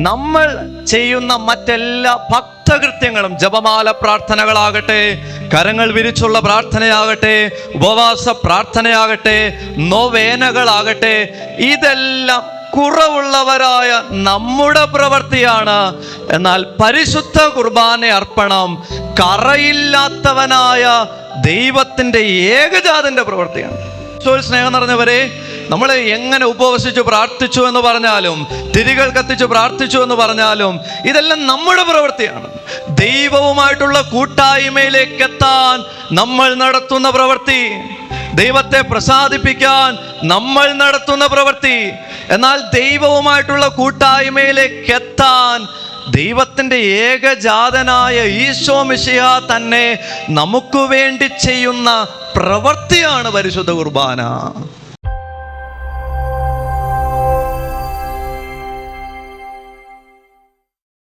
നമ്മൾ ചെയ്യുന്ന മറ്റെല്ലാ ഭക്തകൃത്യങ്ങളും, ജപമാല പ്രാർത്ഥനകളാകട്ടെ, കരങ്ങൾ വിരിച്ചുള്ള പ്രാർത്ഥനയാകട്ടെ, ഉപവാസ പ്രാർത്ഥനയാകട്ടെ, നൊവേനകളാകട്ടെ, ഇതെല്ലാം കുറവുള്ളവരായ നമ്മുടെ പ്രവൃത്തിയാണ്. എന്നാൽ പരിശുദ്ധ കുർബാന അർപ്പണം കറയില്ലാത്തവനായ ദൈവത്തിൻ്റെ ഏകജാതന്റെ പ്രവൃത്തിയാണ്. സ്നേഹം നിറഞ്ഞവരെ, നമ്മൾ എങ്ങനെ ഉപവസിച്ചു പ്രാർത്ഥിച്ചു എന്ന് പറഞ്ഞാലും, തിരികൾ കത്തിച്ചു പ്രാർത്ഥിച്ചു എന്ന് പറഞ്ഞാലും, ഇതെല്ലാം നമ്മുടെ പ്രവൃത്തിയാണ്. ദൈവവുമായിട്ടുള്ള കൂട്ടായ്മയിലേക്ക് എത്താൻ നമ്മൾ നടത്തുന്ന പ്രവൃത്തി, ദൈവത്തെ പ്രസാദിപ്പിക്കാൻ നമ്മൾ നടത്തുന്ന പ്രവൃത്തി. എന്നാൽ ദൈവവുമായിട്ടുള്ള കൂട്ടായ്മയിലേക്ക് എത്താൻ ദൈവത്തിൻ്റെ ഏകജാതനായ ഈശോ മിശിഹ തന്നെ നമുക്ക് വേണ്ടി ചെയ്യുന്ന പ്രവൃത്തിയാണ് പരിശുദ്ധ കുർബാന.